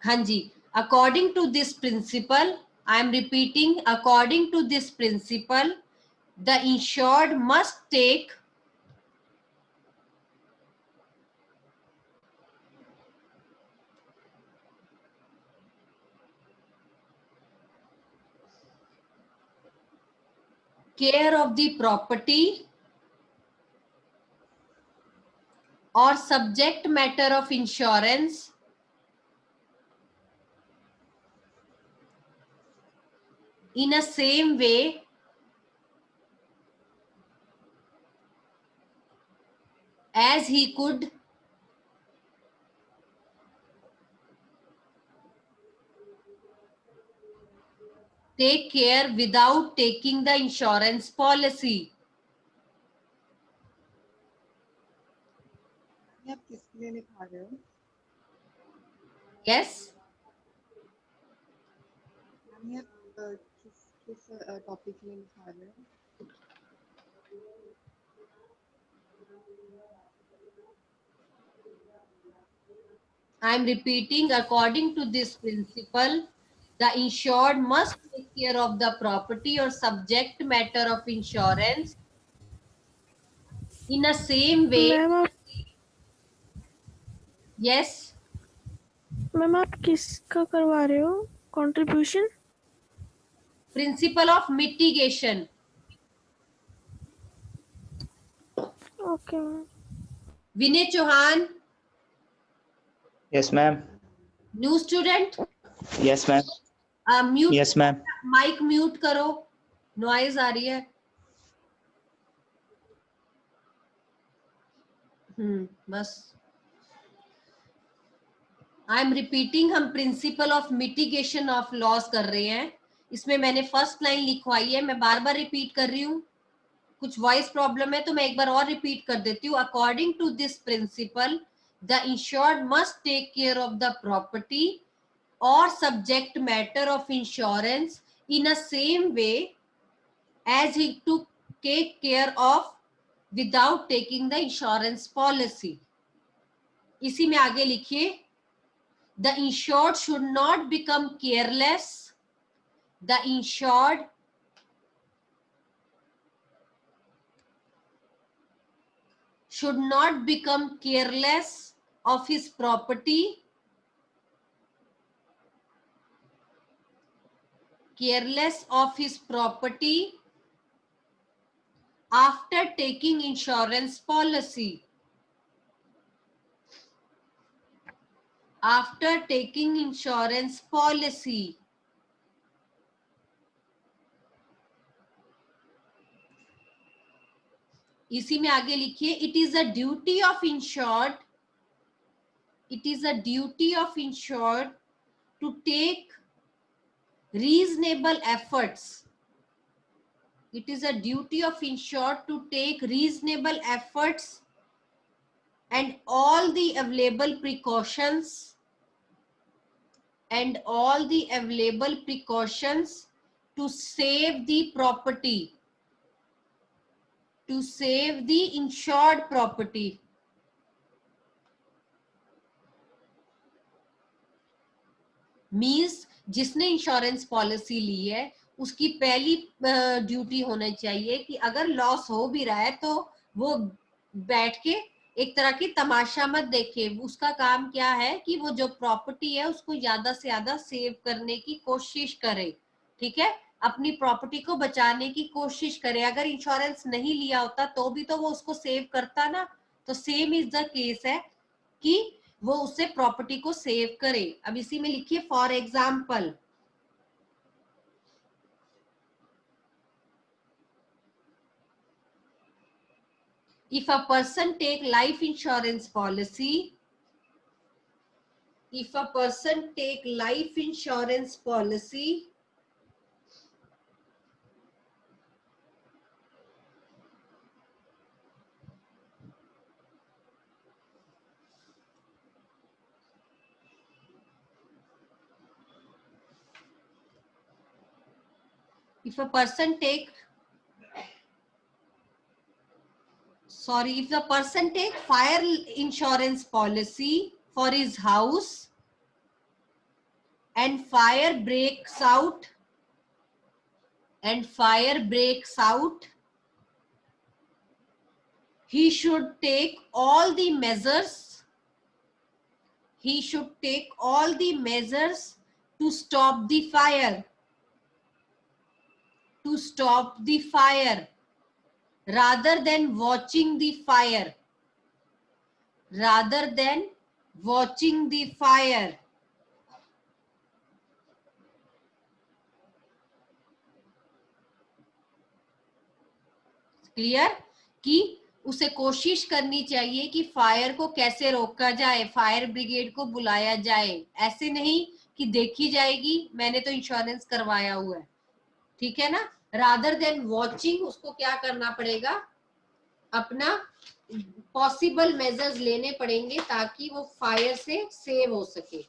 हाँ जी, according to this principle, I am repeating, according to this principle, the insured must take care of the property or subject matter of insurance in a same way as he could take care without taking the insurance policy. आप किसके लिए लिखा रहे हो? Yes. आप किस topic के लिए लिखा रहे हो? I am repeating, according to this principle, the insured must take care of the property or subject matter of insurance in a same way. Yes. Ma'am आप किसका करवा रहे हो contribution? Principle of mitigation. Okay ma'am. Vinay Chauhan. Yes, ma'am. New student. Yes, ma'am. Mute. Yes, ma'am. Mic mute करो. Noise आ रही है. बस. I am repeating, हम principle of mitigation of loss कर रहे हैं. इसमें मैंने फर्स्ट लाइन लिखवाई है, मैं बार बार रिपीट कर रही हूँ. कुछ वॉइस प्रॉब्लम है तो मैं एक बार और रिपीट कर देती हूँ. According to this principle, the insured must take care of the property और subject matter of insurance in a same way as he took take care of without taking the insurance policy. इसी में आगे लिखिए, The insured should not become careless. The insured should not become careless of his property. Careless of his property after taking insurance policy. After taking insurance policy. इसी में आगे लिखिए, it is a duty of insured, it is a duty of insured to take reasonable efforts. It is a duty of insured to take reasonable efforts and all the available precautions to save the property, to save the insured property. Means जिसने insurance policy ली है उसकी पहली duty होना चाहिए कि अगर loss हो भी रहा है तो वो बैठ के एक तरह की तमाशा मत देखे। उसका काम क्या है कि वो जो प्रॉपर्टी है उसको ज्यादा से ज्यादा सेव करने की कोशिश करे, ठीक है, अपनी प्रॉपर्टी को बचाने की कोशिश करे। अगर इंश्योरेंस नहीं लिया होता तो भी तो वो उसको सेव करता ना। तो सेम इज द केस है कि वो उससे प्रॉपर्टी को सेव करे। अब इसी में लिखिए for example, if a person take life insurance policy, if a person take life insurance policy, if a person take, sorry, if the person take fire insurance policy for his house and fire breaks out, he should take all the measures, to stop the fire, rather than watching the fire, clear? कि उसे कोशिश करनी चाहिए कि fire को कैसे रोका जाए, फायर ब्रिगेड को बुलाया जाए। ऐसे नहीं कि देखी जाएगी मैंने तो इंश्योरेंस करवाया हुआ है, ठीक है ना। रादर देन वॉचिंग, उसको क्या करना पड़ेगा, अपना पॉसिबल मेजर्स लेने पड़ेंगे ताकि वो फायर से सेव हो सके।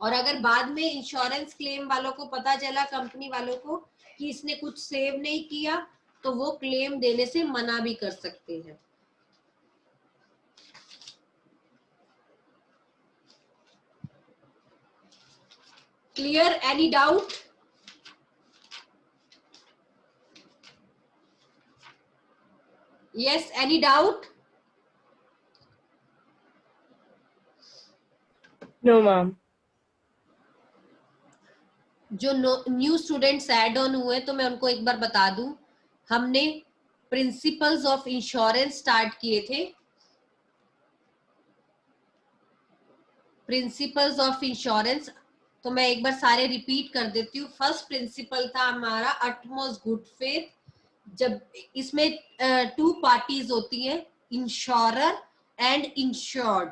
और अगर बाद में इंश्योरेंस क्लेम वालों को पता चला, कंपनी वालों को, कि इसने कुछ सेव नहीं किया, तो वो क्लेम देने से मना भी कर सकते हैं। Clear? Any doubt? Yes, any doubt? No ma'am. जो न्यू स्टूडेंट्स ऐड ऑन हुए तो मैं उनको एक बार बता दूं, हमने प्रिंसिपल्स ऑफ इंश्योरेंस स्टार्ट किए थे। प्रिंसिपल्स ऑफ इंश्योरेंस, तो मैं एक बार सारे रिपीट कर देती हूँ। फर्स्ट प्रिंसिपल था हमारा अटमोस्ट गुड फेथ। जब इसमें टू पार्टीज होती हैं, insurer and insured.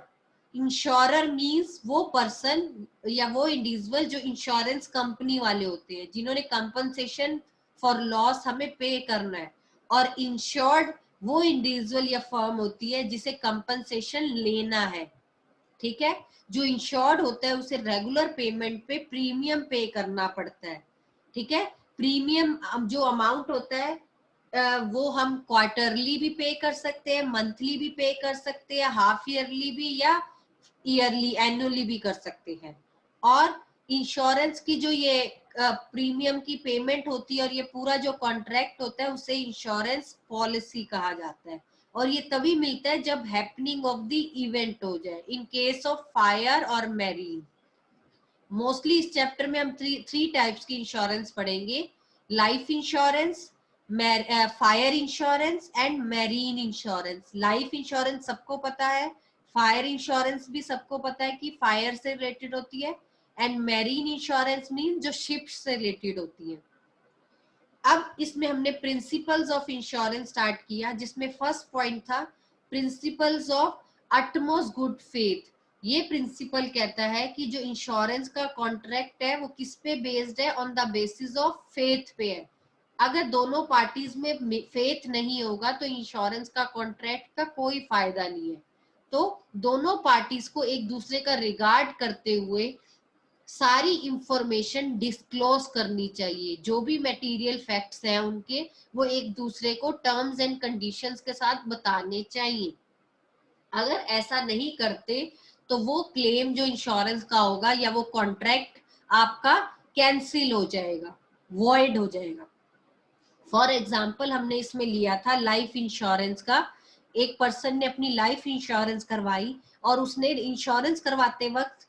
Insurer means वो पर्सन या वो इंडिविजुअल जो इंश्योरेंस कंपनी वाले होते हैं, जिन्होंने कंपनसेशन फॉर लॉस हमें पे करना है। और इंश्योर्ड वो इंडिविजुअल या फर्म होती है जिसे कंपनसेशन लेना है, ठीक है। जो इंश्योर्ड होता है उसे रेगुलर पेमेंट पे प्रीमियम पे करना पड़ता है, ठीक है। प्रीमियम जो अमाउंट होता है वो हम क्वार्टरली भी पे कर सकते हैं, मंथली भी पे कर सकते हैं, हाफ ईयरली भी, या ईयरली एनुअली भी कर सकते हैं। और इंश्योरेंस की जो ये प्रीमियम की पेमेंट होती है और ये पूरा जो कॉन्ट्रैक्ट होता है उसे इंश्योरेंस पॉलिसी कहा जाता है। और ये तभी मिलता है जब हैपनिंग ऑफ द इवेंट हो जाए, इन केस ऑफ फायर और मैरीन। मोस्टली इस चैप्टर में हम थ्री टाइप्स की इंश्योरेंस पढ़ेंगे, life insurance, fire insurance and marine insurance. Life insurance सबको पता है, फायर इंश्योरेंस भी सबको पता है कि फायर से रिलेटेड होती है, एंड मैरीन इंश्योरेंस मीन जो शिप्स से रिलेटेड होती है। अब इसमें हमने प्रिंसिपल्स ऑफ इंश्योरेंस स्टार्ट किया, जिसमें फर्स्ट पॉइंट था principles of utmost good faith. ये प्रिंसिपल कहता है कि जो इंश्योरेंस का कॉन्ट्रैक्ट है वो किस पे बेस्ड है, on the basis of faith पे है। अगर दोनों पार्टीज में फेथ नहीं होगा तो इंश्योरेंस का कॉन्ट्रैक्ट का कोई फायदा नहीं है। तो दोनों पार्टीज को एक दूसरे का रिगार्ड करते हुए सारी इंफॉर्मेशन डिस्क्लोज करनी चाहिए। जो भी मटेरियल फैक्ट्स हैं उनके, वो एक दूसरे को टर्म्स एंड कंडीशंस के साथ बताने चाहिए। अगर ऐसा नहीं करते तो वो क्लेम जो इंश्योरेंस का होगा या वो कॉन्ट्रैक्ट आपका कैंसिल हो जाएगा, वॉइड हो जाएगा। फॉर एग्जाम्पल हमने इसमें लिया था लाइफ इंश्योरेंस का। एक पर्सन ने अपनी लाइफ इंश्योरेंस करवाई और उसने इंश्योरेंस करवाते वक्त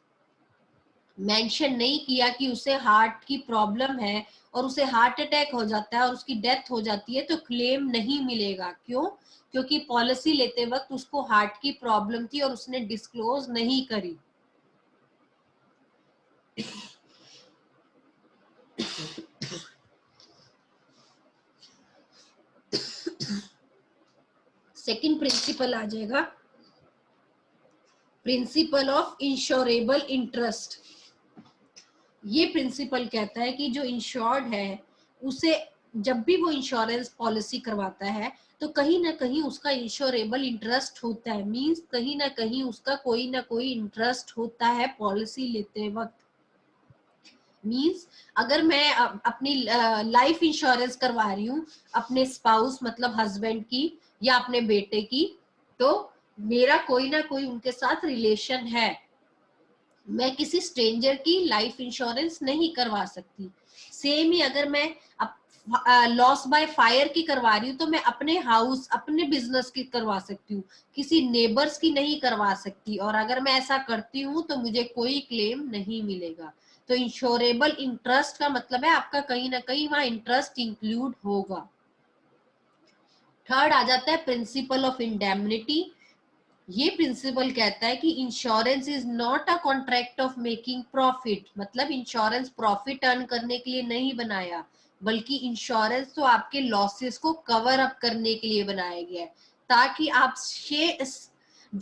मेंशन नहीं किया कि उसे हार्ट की प्रॉब्लम है और उसे हार्ट अटैक हो जाता है और उसकी डेथ हो जाती है तो क्लेम नहीं मिलेगा। क्यों? क्योंकि पॉलिसी लेते वक्त उसको हार्ट की प्रॉब्लम थी और उसने डिस्क्लोज नहीं करी। सेकंड प्रिंसिपल आ जाएगा प्रिंसिपल ऑफ इंश्योरेबल इंटरेस्ट। ये प्रिंसिपल कहता है कि जो इंश्योर्ड है उसे जब भी वो इंश्योरेंस पॉलिसी करवाता है तो कहीं ना कहीं उसका इंश्योरेबल इंटरेस्ट होता है। मींस कहीं ना कहीं उसका कोई ना कोई इंटरेस्ट होता है पॉलिसी लेते वक्त। मींस अगर मैं अपनी लाइफ इंश्योरेंस करवा रही हूँ अपने स्पाउस मतलब हस्बैंड की या अपने बेटे की, तो मेरा कोई ना कोई उनके साथ रिलेशन है। मैं किसी स्ट्रेंजर की लाइफ इंश्योरेंस नहीं करवा सकती। सेम ही अगर मैं लॉस बाय फायर की करवा रही हूँ तो मैं अपने हाउस अपने बिजनेस की करवा सकती हूँ, किसी नेबर्स की नहीं करवा सकती। और अगर मैं ऐसा करती हूँ तो मुझे कोई क्लेम नहीं मिलेगा। तो इंश्योरेबल इंटरेस्ट का मतलब है आपका कहीं ना कहीं वहां इंटरेस्ट इंक्लूड होगा। थर्ड आ जाता है प्रिंसिपल ऑफ इंडेमनिटी। ये प्रिंसिपल कहता है कि insurance is not a contract of making profit. मतलब इंश्योरेंस प्रॉफिट अर्न करने के लिए नहीं बनाया, बल्कि इंश्योरेंस तो आपके लॉसेस को कवर अप करने के लिए बनाया गया है, ताकि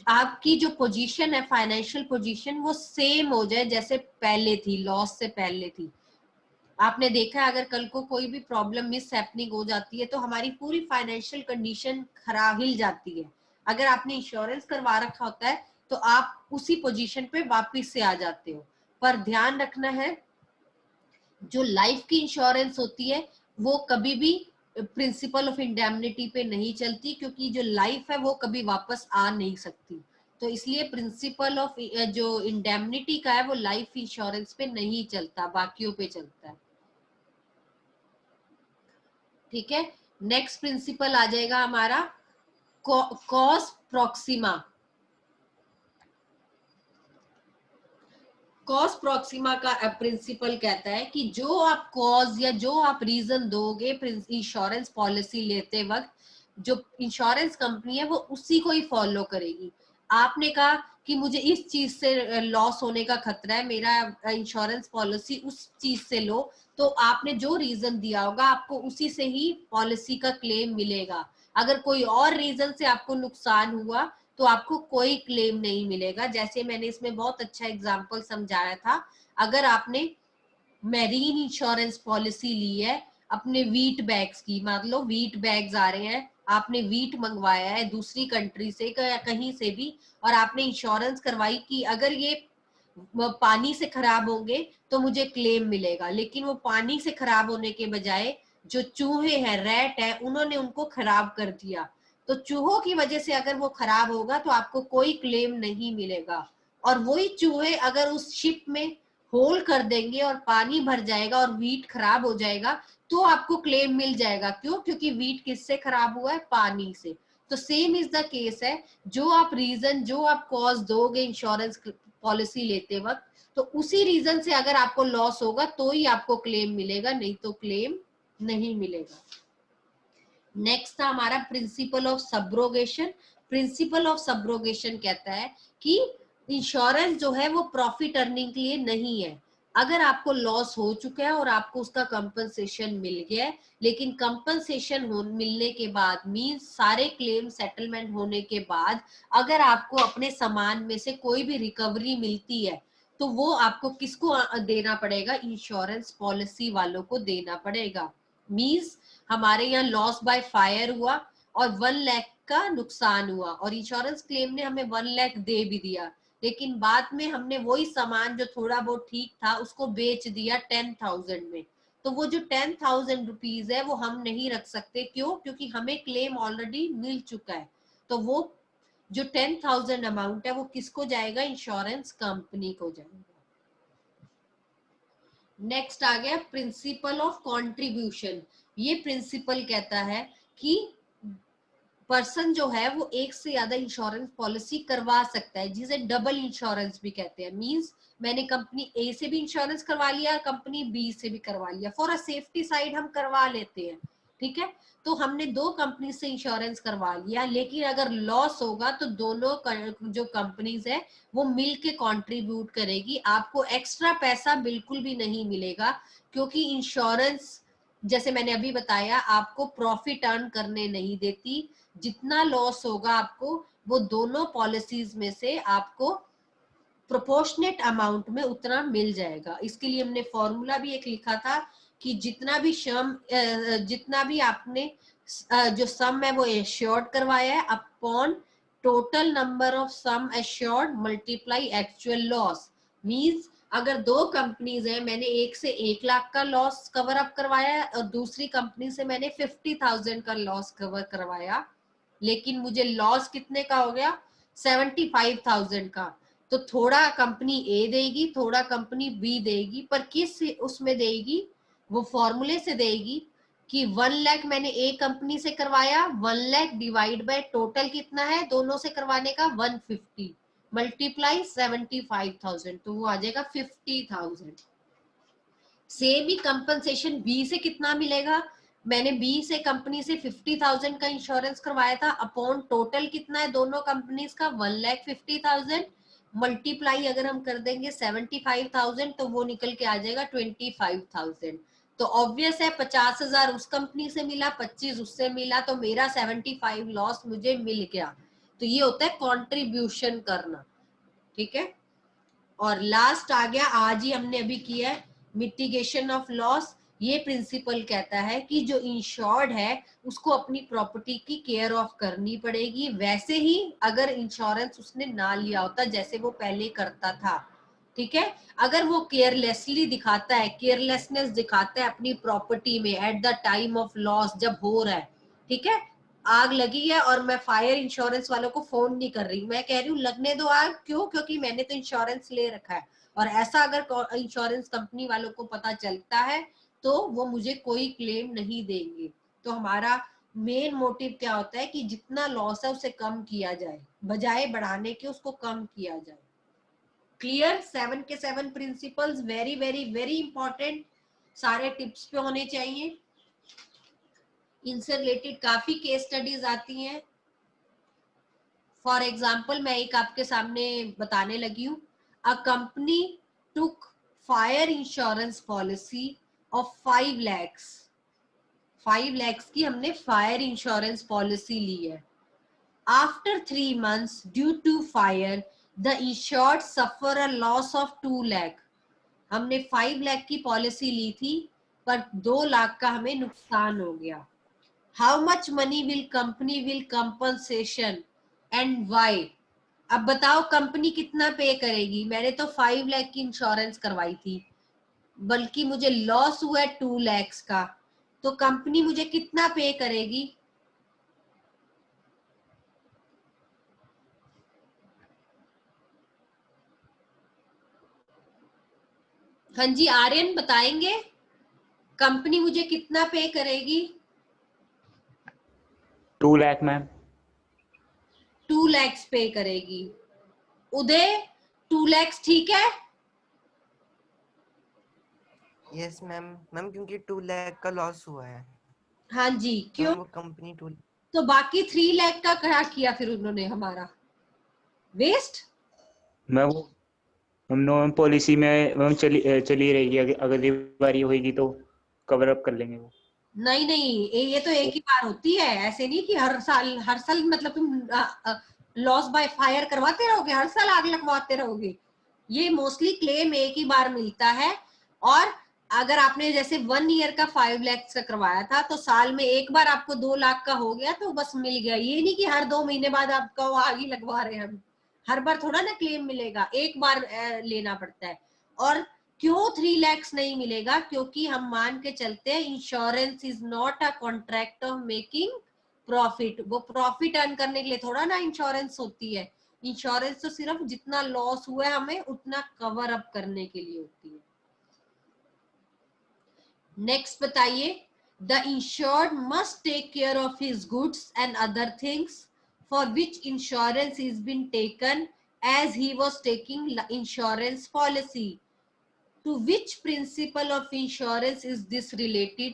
आपकी जो पोजीशन है फाइनेंशियल पोजीशन वो सेम हो जाए जैसे पहले थी, लॉस से पहले थी। आपने देखा है अगर कल को कोई भी प्रॉब्लम मिस हैपनिंग हो जाती है तो हमारी पूरी फाइनेंशियल कंडीशन खराब हिल जाती है। अगर आपने इंश्योरेंस करवा रखा होता है तो आप उसी पोजीशन पे वापस से आ जाते हो। पर ध्यान रखना है जो लाइफ की इंश्योरेंस होती है वो कभी भी प्रिंसिपल ऑफ इंडेमनिटी पे नहीं चलती, क्योंकि जो लाइफ है वो कभी वापस आ नहीं सकती। तो इसलिए प्रिंसिपल ऑफ जो इंडेमनिटी का है वो लाइफ इंश्योरेंस पे नहीं चलता, बाकियों पे चलता है। ठीक है, नेक्स्ट प्रिंसिपल आ जाएगा हमारा कॉज प्रॉक्सिमा। कॉज प्रॉक्सिमा का प्रिंसिपल कहता है कि जो आप कॉज या जो आप रीजन दोगे इंश्योरेंस पॉलिसी लेते वक्त, जो इंश्योरेंस कंपनी है वो उसी को ही फॉलो करेगी। आपने कहा कि मुझे इस चीज से लॉस होने का खतरा है, मेरा इंश्योरेंस पॉलिसी उस चीज से लो, तो आपने जो रीजन दिया होगा आपको उसी से ही पॉलिसी का क्लेम मिलेगा। अगर कोई और रीजन से आपको नुकसान हुआ तो आपको कोई क्लेम नहीं मिलेगा। जैसे मैंने इसमें बहुत अच्छा एग्जांपल समझाया था, अगर आपने मैरीन इंश्योरेंस पॉलिसी ली है अपने वीट बैग्स की, मान लो वीट बैग्स आ रहे हैं, आपने वीट मंगवाया है दूसरी कंट्री से या कहीं से भी, और आपने इंश्योरेंस करवाई कि अगर ये पानी से खराब होंगे तो मुझे क्लेम मिलेगा, लेकिन वो पानी से खराब होने के बजाय जो चूहे हैं, रैट है, उन्होंने उनको खराब कर दिया, तो चूहों की वजह से अगर वो खराब होगा तो आपको कोई क्लेम नहीं मिलेगा। और वही चूहे अगर उस शिप में होल कर देंगे और पानी भर जाएगा और वीट खराब हो जाएगा तो आपको क्लेम मिल जाएगा। क्यों? क्योंकि वीट किससे खराब हुआ है? पानी से। तो सेम इज द केस है, जो आप रीजन, जो आप कॉज दोगे इंश्योरेंस पॉलिसी लेते वक्त, तो उसी रीजन से अगर आपको लॉस होगा तो ही आपको क्लेम मिलेगा, नहीं तो क्लेम नहीं मिलेगा। नेक्स्ट था हमारा principle of subrogation. Principle of subrogation कहता है कि इंश्योरेंस जो है वो प्रॉफिट अर्निंग के लिए नहीं है। अगर आपको लॉस हो चुका है और आपको उसका कंपनसेशन मिल गया है, लेकिन कंपनसेशन मिलने के बाद मींस सारे क्लेम सेटलमेंट होने के बाद अगर आपको अपने सामान में से कोई भी रिकवरी मिलती है तो वो आपको किसको देना पड़ेगा? इंश्योरेंस पॉलिसी वालों को देना पड़ेगा। मींस हमारे यहाँ लॉस बाय फायर हुआ और 1 लाख का नुकसान हुआ और इंश्योरेंस क्लेम ने हमें 1 लाख दे भी दिया, लेकिन बाद में हमने वही सामान जो थोड़ा बहुत ठीक था उसको बेच दिया 10,000 में, तो वो जो 10,000 रुपीज है वो हम नहीं रख सकते। क्यों? क्योंकि हमें क्लेम ऑलरेडी मिल चुका है। तो वो जो 10,000 अमाउंट है वो किसको जाएगा? इंश्योरेंस कंपनी को जाएगा। नेक्स्ट आ गया प्रिंसिपल ऑफ कंट्रीब्यूशन। ये प्रिंसिपल कहता है कि पर्सन जो है वो एक से ज्यादा इंश्योरेंस पॉलिसी करवा सकता है, जिसे डबल इंश्योरेंस भी कहते हैं। मींस मैंने कंपनी ए से भी इंश्योरेंस करवा लिया, कंपनी बी से भी करवा लिया, फॉर अ सेफ्टी साइड हम करवा लेते हैं, ठीक है। तो हमने 2 कंपनी से इंश्योरेंस करवा लिया, लेकिन अगर लॉस होगा तो दोनों जो कंपनीज है वो मिल के कॉन्ट्रीब्यूट करेगी, आपको एक्स्ट्रा पैसा बिल्कुल भी नहीं मिलेगा। क्योंकि इंश्योरेंस जैसे मैंने अभी बताया आपको प्रॉफिट अर्न करने नहीं देती, जितना लॉस होगा आपको वो दोनों पॉलिसीज में से आपको प्रोपोर्शनेट अमाउंट में उतना मिल जाएगा। इसके लिए हमने फॉर्मूला भी एक लिखा था कि जितना भी आपने जो सम है वो एश्योर्ड करवाया है upon total number of sum assured multiply actual loss. Means अगर 2 कंपनीज है, मैंने एक से 1 लाख का लॉस कवर अप करवाया है और दूसरी कंपनी से मैंने 50,000 का लॉस कवर करवाया, लेकिन मुझे लॉस कितने का हो गया? 75,000 का। तो थोड़ा कंपनी ए देगी, थोड़ा कंपनी बी देगी, पर किस उसमें देगी? वो फॉर्मूले से देगी कि 1 लाख मैंने ए कंपनी से करवाया, 1 लाख डिवाइड बाय टोटल कितना है दोनों से करवाने का? 150 मल्टीप्लाई 75,000, तो वो आ जाएगा 50,000। सेम ही कंपनसेशन बी से कितना मिलेगा? मैंने बी से कंपनी से 50,000 का इंश्योरेंस करवाया था, अपॉन टोटल कितना है दोनों कंपनीज का? 1,50,000 मल्टीप्लाई अगर हम कर देंगे 75,000 तो वो निकल के आ जाएगा 25,000। तो ऑब्वियस है 50,000 उस कंपनी से मिला, 25 उससे मिला, तो मेरा 75 लॉस मुझे मिल गया। तो ये होता है कॉन्ट्रीब्यूशन करना, ठीक है। और लास्ट आ गया, आज ही हमने अभी किया है, मिटिगेशन ऑफ लॉस। ये प्रिंसिपल कहता है कि जो इंश्योर्ड है उसको अपनी प्रॉपर्टी की केयर ऑफ करनी पड़ेगी, वैसे ही अगर इंश्योरेंस उसने ना लिया होता जैसे वो पहले करता था, ठीक है। अगर वो केयरलेसली दिखाता है, केयरलेसनेस दिखाता है अपनी प्रॉपर्टी में eight the time of loss, जब हो रहा है, ठीक है, आग लगी है और मैं फायर इंश्योरेंस वालों को फोन नहीं कर रही, मैं कह रही हूँ लगने दो आग, क्यों? क्योंकि मैंने तो इंश्योरेंस ले रखा है। और ऐसा अगर इंश्योरेंस कंपनी वालों को पता चलता है तो वो मुझे कोई क्लेम नहीं देंगे। तो हमारा मेन मोटिव क्या होता है कि जितना लॉस है उसे कम किया जाए, बजाय बढ़ाने के उसको कम किया जाए। क्लियर? 7 के 7 principles very very very important, सारे टिप्स पे होने चाहिए। इनसे रिलेटेड काफी केस स्टडीज आती हैं। फॉर एग्जाम्पल मैं एक आपके सामने बताने लगी हूँ। A company took fire insurance policy of 5 lakhs। 5 lakhs की हमने फायर इंश्योरेंस पॉलिसी ली है। After 3 months due to fire the insured suffer a loss of 2 lakh। हमने 5 लाख की पॉलिसी ली थी पर 2 लाख का हमें नुकसान हो गया। How much money will company will compensation and why? अब बताओ कंपनी कितना पे करेगी? मैंने तो 5 लाख की इंश्योरेंस करवाई थी, बल्कि मुझे लॉस हुआ है 2 lakhs का, तो कंपनी मुझे कितना पे करेगी? हाँ जी आर्यन बताएंगे कंपनी मुझे कितना पे करेगी? 2 लाख मैम। 2 लाख पे करेगी। उदय 2 लाख ठीक है? Yes ma'am. मैम क्योंकि 2 लाख का लॉस हुआ है। हाँ जी क्यों? वो कंपनी 2 तो बाकी 3 लाख का क्या किया फिर उन्होंने? हमारा वेस्ट। मैं वो हम नॉन पॉलिसी में मैम चली रहेगी, अगली बार ये होगी तो कवर अप कर लेंगे वो। नहीं नहीं ये तो एक ही बार होती है, ऐसे नहीं कि हर साल मतलब तुम लॉस बाय फायर करवाते रहोगे, हर साल आग लगवाते रहोगे। ये मोस्टली क्लेम एक ही बार मिलता है। और अगर आपने जैसे 1 ईयर का 5 लाख का करवाया था तो साल में एक बार आपको 2 लाख का हो गया तो बस मिल गया। ये नहीं कि हर 2 महीने बाद आपका वो आग ही लगवा रहे हैं हम, हर बार थोड़ा ना क्लेम मिलेगा, एक बार लेना पड़ता है। और क्यों 3 लाख नहीं मिलेगा? क्योंकि हम मान के चलते हैं insurance is not a contract of making profit. वो प्रॉफिट अर्न करने के लिए थोड़ा ना इंश्योरेंस होती है। इंश्योरेंस तो सिर्फ जितना लॉस हुआ है हमें उतना कवर अप करने के लिए होती है। नेक्स्ट बताइए, the insured must take care of his goods and other things for which insurance is been taken as he was taking insurance policy. To which principle of insurance is this related?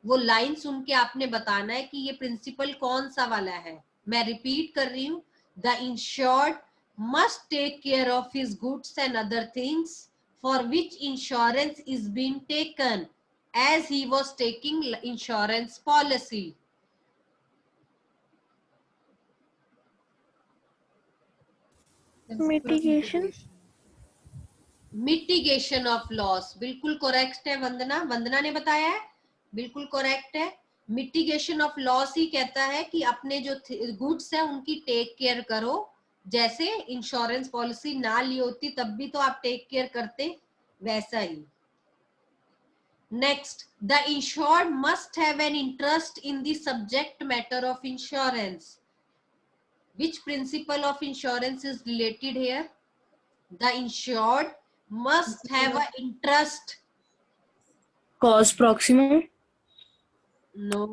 वो line सुन के आपने बताना है कि ये principal कौन सा वाला है। मैं रिपीट कर रही हूँ, the insured must take care of his goods and other things for which insurance is been taken as he was taking insurance policy. Mitigation. Mitigation of loss, बिल्कुल करेक्ट है वंदना, वंदना ने बताया है, बिल्कुल करेक्ट है। मिटिगेशन ऑफ लॉस ही कहता है कि अपने जो गुड्स है उनकी टेक केयर करो। जैसे इंश्योरेंस पॉलिसी ना ली होती तब भी तो आप टेक केयर करते, वैसा ही। Next, the insured must have an interest in the subject matter of insurance. Which principle of insurance is related here? The insured must have an interest. Cause proxima. No.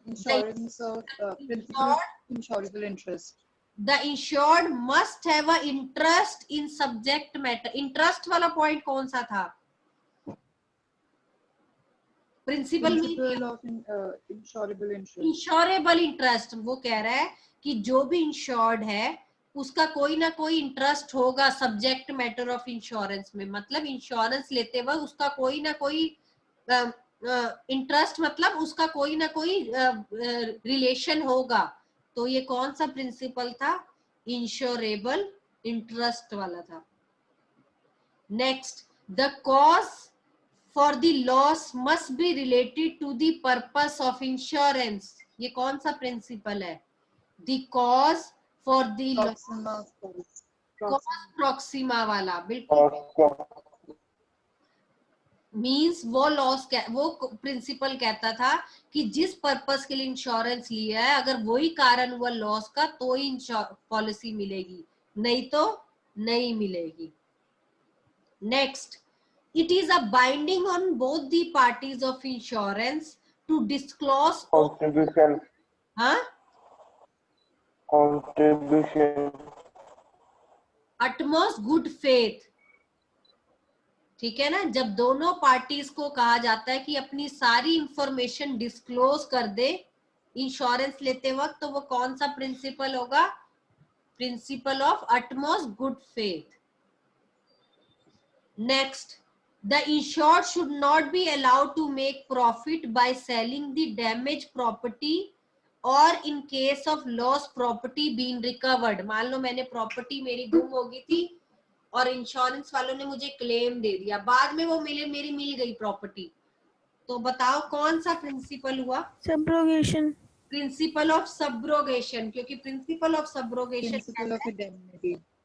Insurance of principal insurable interest. The insured must have an interest in subject matter. Interest वाला point कौन सा था? Principle of insurable interest. Insurable interest. वो कह रहा है कि जो भी इंश्योर्ड है उसका कोई ना कोई इंटरेस्ट होगा सब्जेक्ट मैटर ऑफ इंश्योरेंस में। मतलब इंश्योरेंस लेते वक्त उसका कोई ना कोई इंटरेस्ट, मतलब उसका कोई ना कोई रिलेशन होगा। तो ये कौन सा प्रिंसिपल था? इंश्योरेबल इंटरेस्ट वाला था। Next, the cause for the loss must be related to the purpose of insurance. ये कौन सा प्रिंसिपल है? The cause for the cause proxima वाला, बिल्कुल। मींस वो लॉस, वो प्रिंसिपल कहता था कि जिस पर्पस के लिए इंश्योरेंस लिया है अगर वही कारण हुआ लॉस का तो ही पॉलिसी मिलेगी, नहीं तो नहीं मिलेगी। Next, it is a binding on both the parties of insurance to disclose contribution. हाँ, Contribution. utmost good faith। ठीक है ना, जब दोनों पार्टीज को कहा जाता है कि अपनी सारी इंफॉर्मेशन डिस्क्लोज कर दे इंश्योरेंस लेते वक्त, तो वो कौन सा प्रिंसिपल होगा? Principle of utmost good faith। Next, the insured should not be allowed to make profit by selling the damaged property or in case of lost property being recovered। मान लो मैंने प्रॉपर्टी मेरी गुम हो गई थी और इंश्योरेंस वालों ने मुझे क्लेम दे दिया, बाद में वो मेरी मिल गई प्रॉपर्टी, तो बताओ कौन सा प्रिंसिपल हुआ? Subrogation. Principle of subrogation. क्योंकि प्रिंसिपल ऑफ सब्रोगेशन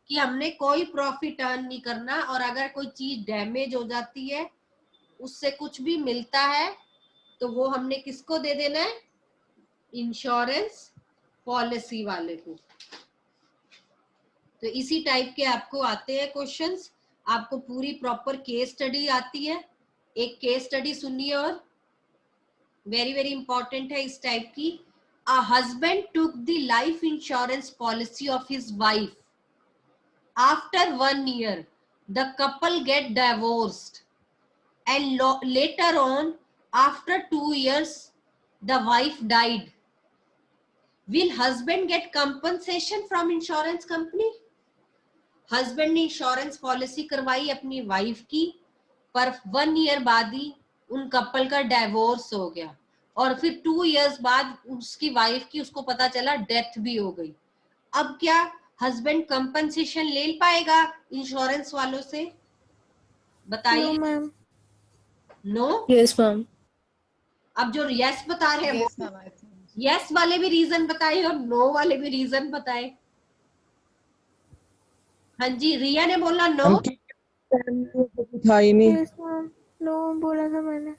कि हमने कोई प्रॉफिट अर्न नहीं करना और अगर कोई चीज डैमेज हो जाती है, उससे कुछ भी मिलता है, तो वो हमने किसको दे देना है? इंश्योरेंस पॉलिसी वाले को। तो इसी टाइप के आपको आते हैं क्वेश्चंस। आपको पूरी प्रॉपर केस स्टडी आती है, एक केस स्टडी सुनिए और वेरी वेरी इंपॉर्टेंट है इस टाइप की। A husband took the life insurance policy of his wife after 1 year the couple get divorced and later on after 2 years the wife died. Will husband get compensation from insurance company? Husband ने insurance policy करवाई अपनी wife की, पर 1 year बाद ही उन couple का divorce हो गया और फिर 2 years बाद उसकी वाइफ की उसको पता चला डेथ भी हो गई। अब क्या हस्बैंड कंपनसेशन ले पाएगा इंश्योरेंस वालों से? बताइए। No ma'am. No? Yes ma'am. अब जो यस बता रहे हैं Yes, वो ma'am, I think. यस वाले भी रीजन बताए और नो वाले भी रीजन बताए। हाँ जी, रिया ने बोला नो। कुछ था ही नहीं। यस मैम, नो बोला था मैंने।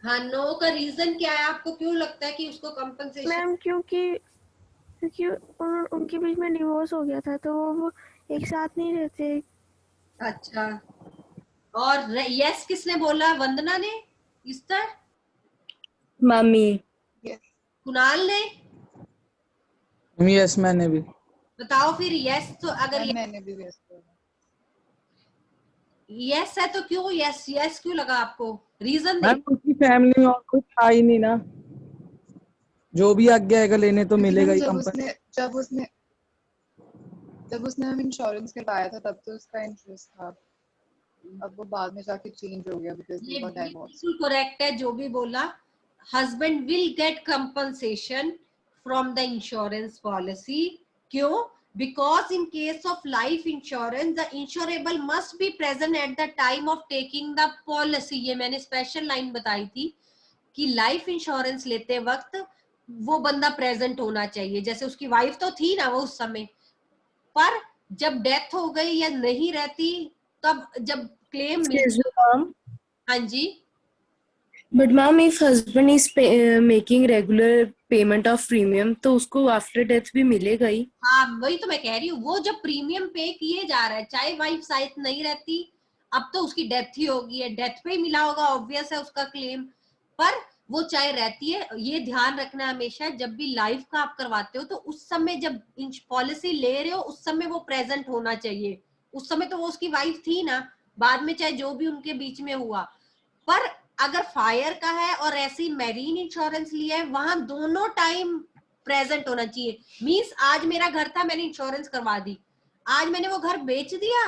हाँ, नो का रीजन क्या है? आपको क्यों लगता है कि उसको कंपनसेशन? मैम क्योंकि उनके बीच में डिवोर्स हो गया था, तो वो एक साथ नहीं रहते। अच्छा, और यस किसने बोला? वंदना ने, इस तरह मम्मी। Yes. कुणाल ने? यस मैंने भी। बताओ फिर यस। तो अगर Ma'am, मैंने भी yes बोला। यस है तो क्यों यस यस क्यों लगा आपको? रीजन दे। मैम उनकी फैमिली में और कुछ था ही नहीं ना, जो भी आज्ञा आएगा लेने तो क्योंकि मिलेगा मैम ही कंपनी। जब उसने हम इंश्योरेंस करवाया था तब तो उसका इंटरेस्ट था, अब वो बाद में जाके चेंज हो गया बिकॉज ये ही गॉट डाइवोर्स। बिल्कुल करेक्ट है जो भी बोला। Husband will get compensation from the insurance policy. क्यों? Because in case of life insurance the insurable must be present at the time of taking the policy. ये मैंने special line बताई थी कि लाइफ इंश्योरेंस लेते वक्त वो बंदा प्रेजेंट होना चाहिए। जैसे उसकी वाइफ तो थी ना वो उस समय, पर जब डेथ हो गई या नहीं रहती तब जब क्लेम मिलता। हाँ जी। But ma'am, if husband is making regular payment of premium, तो उसको after death भी मिलेगा ही। हाँ, वही तो मैं कह रही हूँ, वो जब प्रीमियम पे किए जा रहा है, चाहे वाइफ साथ नहीं रहती, अब तो उसकी डेथ ही होगी है, डेथ पे ही मिला होगा, ऑब्वियस है उसका क्लेम। पर वो चाहे रहती है, ये ध्यान रखना हमेशा जब भी लाइफ का आप करवाते हो तो उस समय जब पॉलिसी ले रहे हो उस समय वो प्रेजेंट होना चाहिए। उस समय तो वो उसकी वाइफ थी ना, बाद में चाहे जो भी उनके बीच में हुआ। पर अगर फायर का है और ऐसी मैरीन इंश्योरेंस लिया है, वहां दोनों टाइम प्रेजेंट होना चाहिए। मींस आज मेरा घर था, मैंने इंश्योरेंस करवा दी, आज मैंने वो घर बेच दिया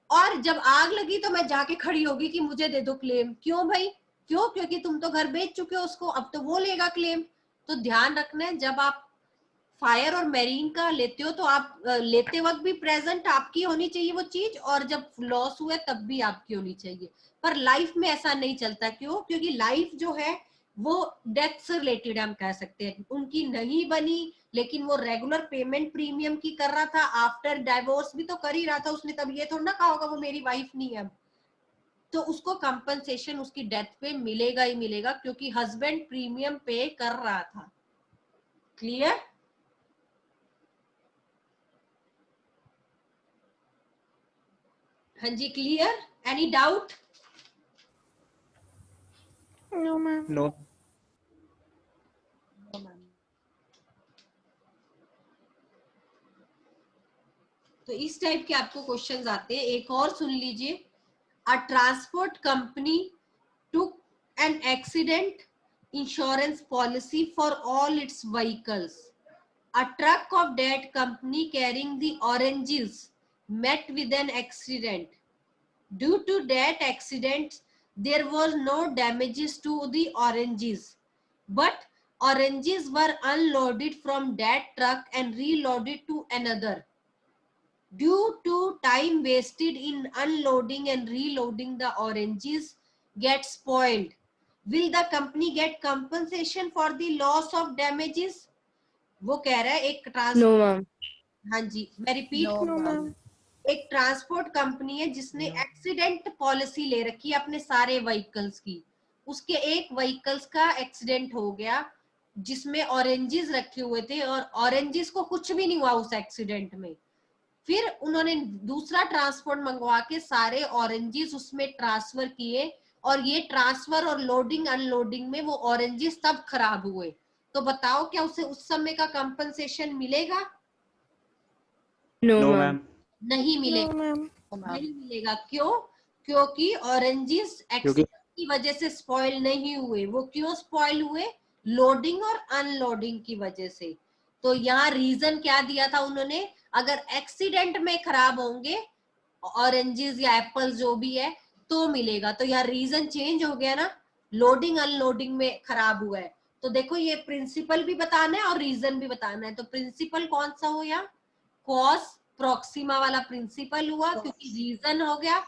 और जब आग लगी तो मैं जाके खड़ी होगी कि मुझे दे दो क्लेम। क्यों भाई? क्यों? क्योंकि तुम तो घर बेच चुके हो उसको, अब तो वो लेगा क्लेम। तो ध्यान रखना है जब आप फायर और मैरीन का लेते हो तो आप लेते वक्त भी प्रेजेंट आपकी होनी चाहिए वो चीज, और जब लॉस हुआ तब भी आपकी होनी चाहिए। पर लाइफ में ऐसा नहीं चलता। क्यों? क्योंकि लाइफ जो है वो डेथ से रिलेटेड हम कह सकते हैं, उनकी नहीं बनी लेकिन वो रेगुलर पेमेंट प्रीमियम की कर रहा था, आफ्टर डाइवोर्स भी तो कर ही रहा था उसने, तब ये थोड़ा ना कहा होगा वो मेरी वाइफ नहीं है। तो उसको कंपनसेशन उसकी डेथ पे मिलेगा ही मिलेगा, क्योंकि हस्बैंड प्रीमियम पे कर रहा था। क्लियर? हाँ जी, clear? Any doubt? No ma'am. No. तो इस टाइप के आपको क्वेश्चंस आते हैं। एक और सुन लीजिए। अ transport company took an accident insurance policy for all its vehicles. A truck of that company carrying the oranges met with an accident. Due to that accident, there was no damages to the oranges, but oranges were unloaded from that truck and reloaded to another. Due to time wasted in unloading and reloading, the oranges get spoiled. Will the company get compensation for the loss of damages? वो कह रहा है एक No ma'am. हाँ जी, मैं repeat. No ma'am. एक transport company है जिसने एक्सीडेंट पॉलिसी ले रखी है अपने सारे व्हीकल्स की। उसके एक व्हीकल्स का एक्सीडेंट हो गया जिसमें ऑरेंजेस रखे हुए थे और ऑरेंजेस को कुछ भी नहीं हुआ उस एक्सीडेंट में, फिर उन्होंने दूसरा ट्रांसपोर्ट मंगवा के सारे ऑरेंजेस उसमें ट्रांसफर किए, और ये ट्रांसफर और लोडिंग अनलोडिंग में वो ऑरेंजेस तब खराब हुए। तो बताओ क्या उसे उस समय का कंपनसेशन मिलेगा? No no ma'am. मैम। नहीं नो मिलेगा। मैम। तो मैम नहीं मिलेगा, क्यों? क्योंकि ऑरेंजेस क्योंकि एक्सीडेंट की वजह से स्पॉइल नहीं हुए। वो क्यों स्पॉइल हुए? लोडिंग और अनलोडिंग की वजह से। तो यहाँ रीजन क्या दिया था उन्होंने? अगर एक्सीडेंट में खराब होंगे ऑरेंजेस या एप्पल जो भी है तो मिलेगा। तो यहाँ रीजन चेंज हो गया ना, लोडिंग अनलोडिंग में खराब हुआ है। तो देखो ये प्रिंसिपल भी बताना है और रीजन भी बताना है। तो प्रिंसिपल कौन सा हो? यहाँ कॉस प्रोक्सिमा वाला प्रिंसिपल हुआ, क्योंकि रीजन हो गया,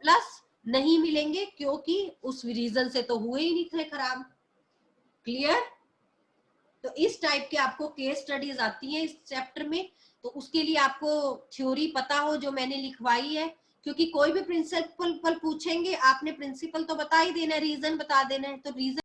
प्लस नहीं मिलेंगे क्योंकि उस रीजन से तो हुए ही नहीं थे खराब। क्लियर? तो इस टाइप के आपको केस स्टडीज आती है इस चैप्टर में। तो उसके लिए आपको थ्योरी पता हो जो मैंने लिखवाई है, क्योंकि कोई भी प्रिंसिपल पूछेंगे आपने प्रिंसिपल तो बता ही देना है, रीजन बता देना है। तो रीजन